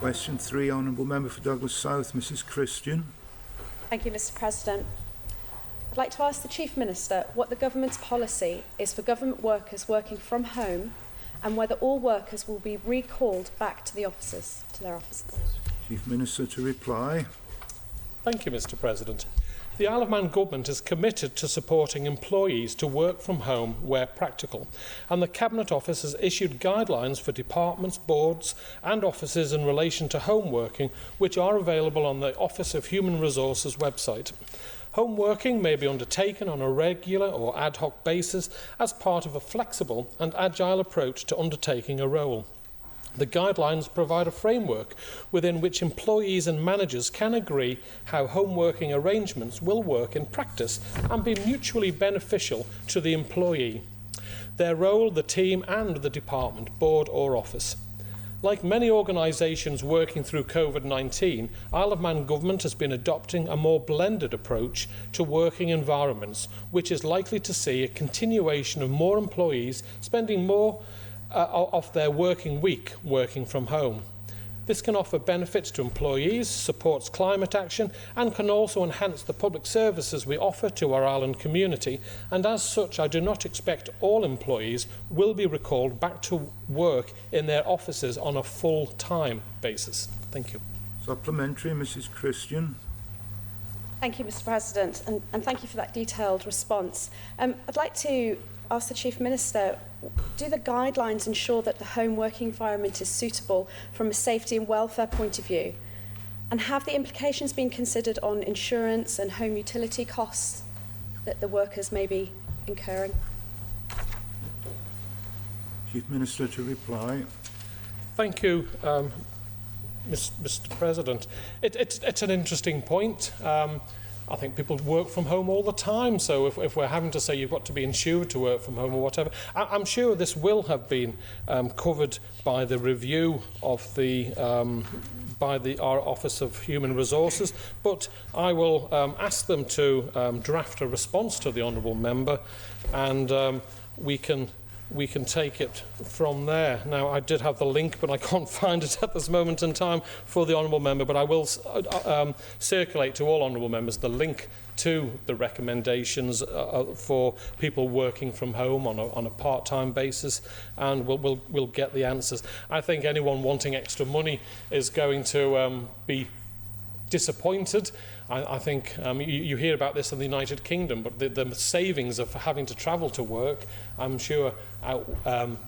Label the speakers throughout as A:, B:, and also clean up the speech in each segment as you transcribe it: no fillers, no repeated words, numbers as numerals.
A: Question 3, Honourable Member for Douglas South, Mrs Christian.
B: Thank you, Mr President. I'd like to ask the Chief Minister what the Government's policy is for government workers working from home and whether all workers will be recalled back to their offices.
A: Chief Minister to reply.
C: Thank you, Mr President. The Isle of Man Government is committed to supporting employees to work from home where practical, and the Cabinet Office has issued guidelines for departments, boards and offices in relation to home working, which are available on the Office of Human Resources website. Home working may be undertaken on a regular or ad hoc basis as part of a flexible and agile approach to undertaking a role. The guidelines provide a framework within which employees and managers can agree how home working arrangements will work in practice and be mutually beneficial to the employee, their role, the team and the department, board or office. Like many organisations working through COVID-19, Isle of Man Government has been adopting a more blended approach to working environments, which is likely to see a continuation of more employees spending more of their working week working from home. This can offer benefits to employees, supports climate action and can also enhance the public services we offer to our island community, and as such I do not expect all employees will be recalled back to work in their offices on a full-time basis. Thank you.
A: Supplementary, Mrs Christian.
B: Thank you, Mr President, and thank you for that detailed response. I'd like to ask the Chief Minister, do the guidelines ensure that the home working environment is suitable from a safety and welfare point of view? And have the implications been considered on insurance and home utility costs that the workers may be incurring?
A: Chief Minister to reply.
C: Thank you, Mr President. It's an interesting point. I think people work from home all the time, so if we're having to say you've got to be insured to work from home or whatever, I'm sure this will have been covered by the review of our Office of Human Resources, but I will ask them to draft a response to the Honourable Member, and we can take it from there. Now, I did have the link, but I can't find it at this moment in time for the Honourable Member, but I will circulate to all Honourable Members the link to the recommendations for people working from home on a part-time basis, and we'll get the answers. I think anyone wanting extra money is going to be disappointed. I think you hear about this in the United Kingdom, but the savings of having to travel to work, I'm sure,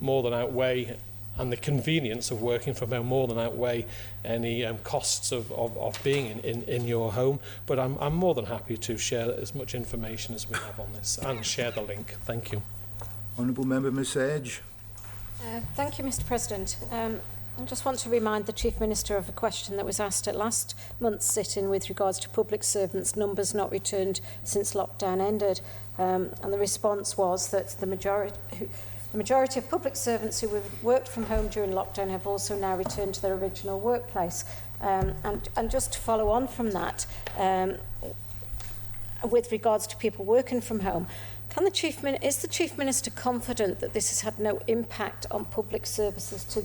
C: more than outweigh, and the convenience of working from home more than outweigh any costs of being in your home. But I'm more than happy to share as much information as we have on this and share the link. Thank you.
A: Honourable Member Miss Edge.
D: Thank you, Mr President. I just want to remind the Chief Minister of a question that was asked at last month's sit-in with regards to public servants' numbers not returned since lockdown ended. And the response was that the majority of public servants who worked from home during lockdown have also now returned to their original workplace. And just to follow on from that, with regards to people working from home, is the Chief Minister confident that this has had no impact on public services to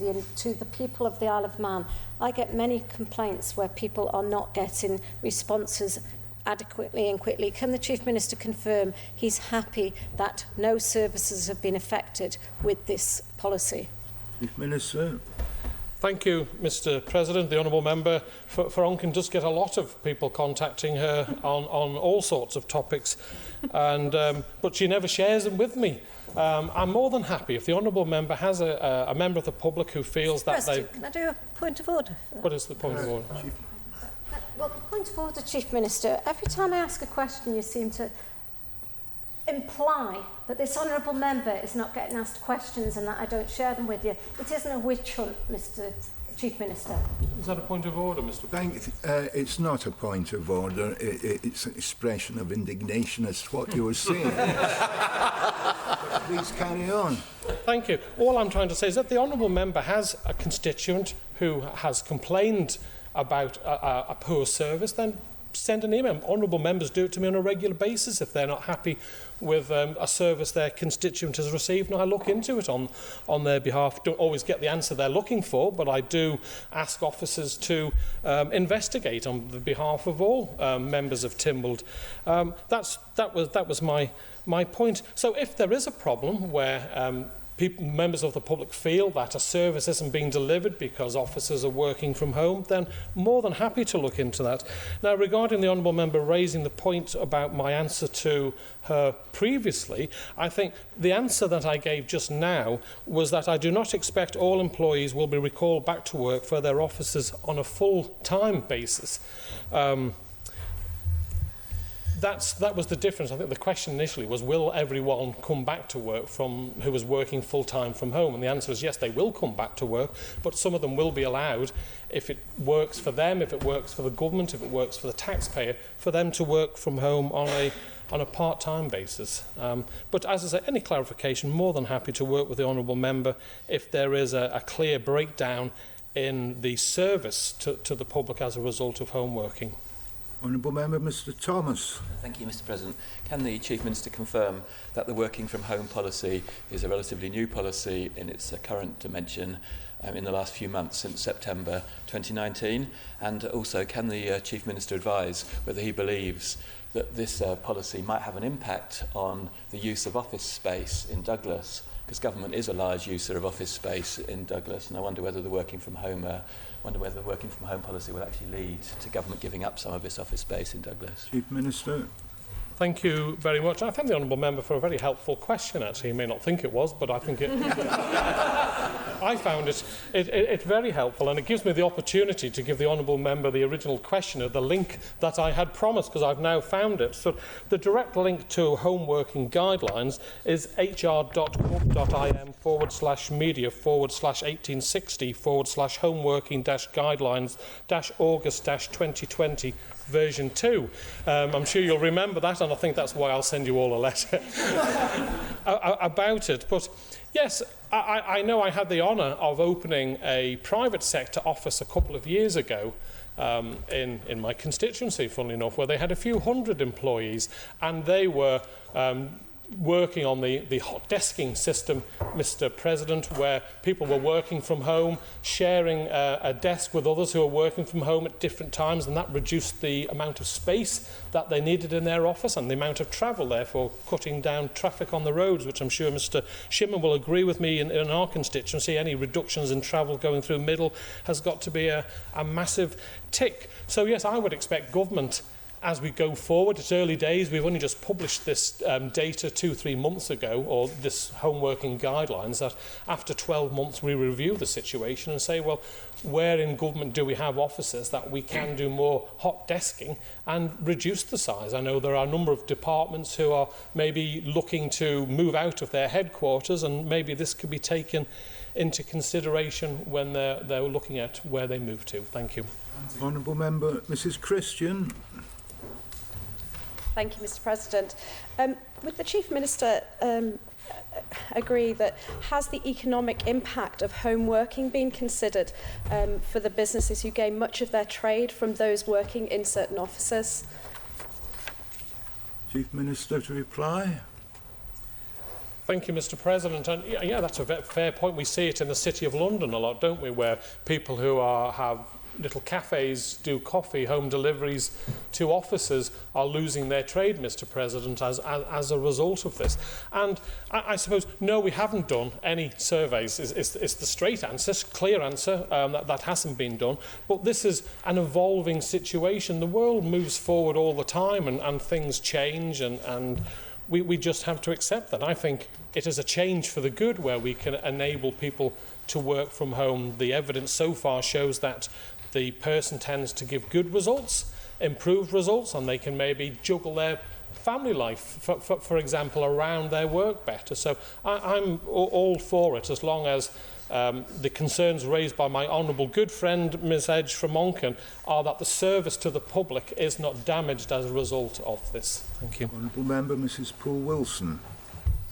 D: the people of the Isle of Man? I get many complaints where people are not getting responses adequately and quickly. Can the Chief Minister confirm he's happy that no services have been affected with this policy?
A: Chief Minister.
C: Thank you, Mr President. The Honourable Member for Onken does get a lot of people contacting her on all sorts of topics, and but she never shares them with me. I'm more than happy if the Honourable Member has a member of the public who feels that they...
D: Can I do a point of order?
C: What is the point of order?
D: Well, the point of order, Chief Minister, every time I ask a question you seem to imply that this honourable member is not getting asked questions and that I don't share them with you. It isn't a witch hunt, Mr Chief Minister. Is that
C: a point of order, Mr President?
A: It's not a point of order. It's an expression of indignation as to what you were saying. Please carry on.
C: Thank you. All I'm trying to say is that the honourable member has a constituent who has complained about a poor service, then send an email. Honourable members do it to me on a regular basis if they're not happy with a service their constituent has received, and I look into it on their behalf. Don't always get the answer they're looking for, but I do ask officers to investigate on the behalf of all members of Tynwald. That was my point. So if there is a problem where members of the public feel that a service isn't being delivered because officers are working from home, then more than happy to look into that. Now, regarding the Honourable Member raising the point about my answer to her previously, I think the answer that I gave just now was that I do not expect all employees will be recalled back to work for their offices on a full-time basis. That was the difference. I think the question initially was, will everyone come back to work who was working full-time from home? And the answer is yes, they will come back to work, but some of them will be allowed, if it works for them, if it works for the government, if it works for the taxpayer, for them to work from home on a part-time basis. But as I say, any clarification, more than happy to work with the Honourable Member if there is a clear breakdown in the service to the public as a result of home working.
A: Honourable Member Mr Thomas.
E: Thank you, Mr President. Can the Chief Minister confirm that the working from home policy is a relatively new policy in its current dimension in the last few months since September 2019? And also, can the Chief Minister advise whether he believes that this policy might have an impact on the use of office space in Douglas? Because government is a large user of office space in Douglas, and I wonder whether the working from home policy will actually lead to government giving up some of its office space in Douglas.
A: Chief Minister.
C: Thank you very much. I thank the Honourable Member for a very helpful question, actually. He may not think it was, but I think it... I found it very helpful, and it gives me the opportunity to give the Honourable Member, the original questioner, the link that I had promised, because I've now found it. So the direct link to home working guidelines is hr.gov.im/media/homeworking-guidelines-August-2020 version 2. I'm sure you'll remember that, and I think that's why I'll send you all a letter about it. But yes, I know I had the honour of opening a private sector office a couple of years ago in my constituency, funnily enough, where they had a few hundred employees, and they were working on the hot desking system, Mr President, where people were working from home, sharing a desk with others who were working from home at different times, and that reduced the amount of space that they needed in their office and the amount of travel, therefore cutting down traffic on the roads, which I'm sure Mr Shimon will agree with me in our constituency. Any reductions in travel going through Middle has got to be a massive tick. So yes, I would expect government, as we go forward, it's early days, we've only just published this data 2-3 months ago, or this home working guidelines, that after 12 months we review the situation and say, well, where in government do we have offices that we can do more hot desking and reduce the size? I know there are a number of departments who are maybe looking to move out of their headquarters, and maybe this could be taken into consideration when they're looking at where they move to. Thank you.
A: Honourable Member Mrs Christian.
B: Thank you, Mr President. Would the Chief Minister agree that has the economic impact of home working been considered for the businesses who gain much of their trade from those working in certain offices?
A: Chief Minister to reply.
C: Thank you, Mr President. And yeah, that's a fair point. We see it in the City of London a lot, don't we, where people who have little cafes, do coffee, home deliveries to offices, are losing their trade, Mr President, as a result of this. And I suppose, no, we haven't done any surveys. It's the straight answer, clear answer, that hasn't been done. But this is an evolving situation. The world moves forward all the time, and things change, and we just have to accept that. I think it is a change for the good, where we can enable people to work from home. The evidence so far shows that the person tends to give good results, improved results, and they can maybe juggle their family life, for example, around their work better. So I'm all for it, as long as the concerns raised by my honourable good friend Ms Edge from Monken are that the service to the public is not damaged as a result of this. Thank you.
A: Honourable Member Mrs Paul Wilson.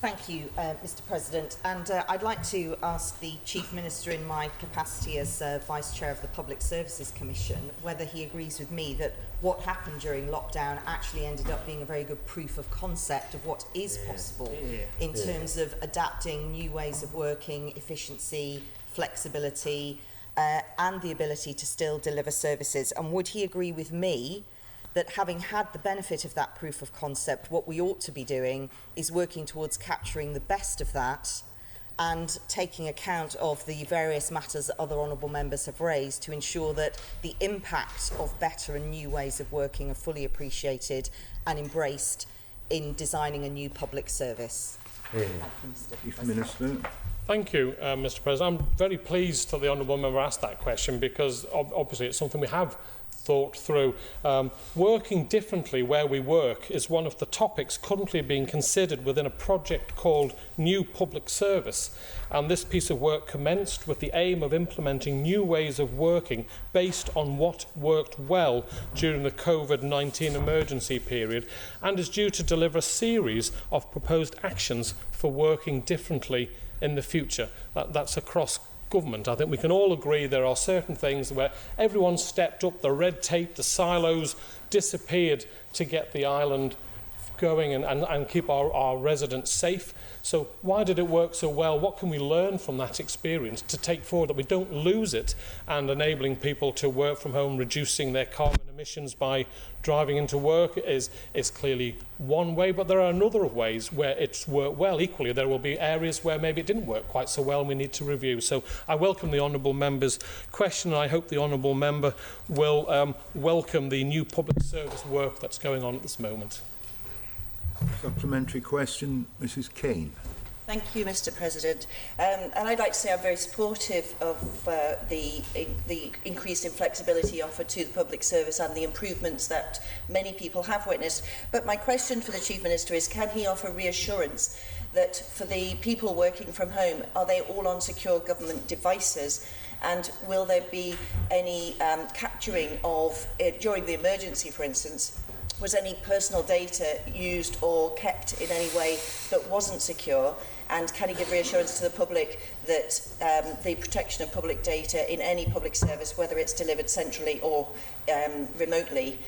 F: Thank you, Mr President. And I'd like to ask the Chief Minister in my capacity as Vice Chair of the Public Services Commission whether he agrees with me that what happened during lockdown actually ended up being a very good proof of concept of what is possible in terms of adapting new ways of working, efficiency, flexibility, and the ability to still deliver services. And would he agree with me that having had the benefit of that proof of concept, what we ought to be doing is working towards capturing the best of that and taking account of the various matters that other honourable members have raised to ensure that the impact of better and new ways of working are fully appreciated and embraced in designing a new public service? Thank you, Mr.
A: Chief
F: President.
A: Minister.
C: Thank you, Mr President. I'm very pleased that the Honourable Member asked that question because obviously it's something we have thought through. Working differently where we work is one of the topics currently being considered within a project called New Public Service, and this piece of work commenced with the aim of implementing new ways of working based on what worked well during the COVID-19 emergency period, and is due to deliver a series of proposed actions for working differently in the future. That's across government. I think we can all agree there are certain things where everyone stepped up, the red tape, the silos disappeared to get the island going and keep our residents safe. So why did it work so well? What can we learn from that experience to take forward that we don't lose it, and enabling people to work from home, reducing their carbon emissions by driving into work is clearly one way, but there are a number of ways where it's worked well. Equally, there will be areas where maybe it didn't work quite so well and we need to review. So I welcome the Honourable Member's question, and I hope the Honourable Member will welcome the new public service work that's going on at this moment.
A: Supplementary question, Mrs. Kane.
G: Thank you, Mr President. And I'd like to say I'm very supportive of the increase in flexibility offered to the public service and the improvements that many people have witnessed. But my question for the Chief Minister is, can he offer reassurance that for the people working from home, are they all on secure government devices? And will there be any capturing of, during the emergency, for instance, was any personal data used or kept in any way that wasn't secure? And can he give reassurance to the public that the protection of public data in any public service, whether it's delivered centrally or remotely,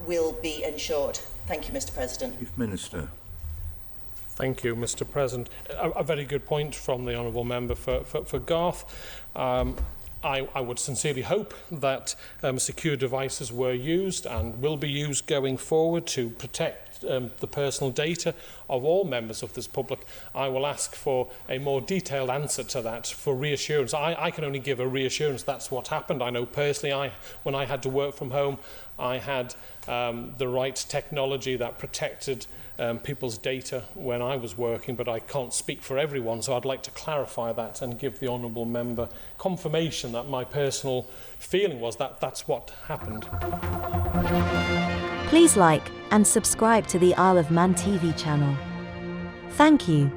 G: will be ensured? Thank you, Mr President.
A: Chief Minister.
C: Thank you, Mr President. A very good point from the Honourable Member for Garth. I would sincerely hope that secure devices were used and will be used going forward to protect the personal data of all members of this public. I will ask for a more detailed answer to that for reassurance. I can only give a reassurance that's what happened. I know personally, when I had to work from home, I had the right technology that protected people's data when I was working, but I can't speak for everyone, so I'd like to clarify that and give the Honourable Member confirmation that my personal feeling was that that's what happened.
H: Please like and subscribe to the Isle of Man TV channel. Thank you.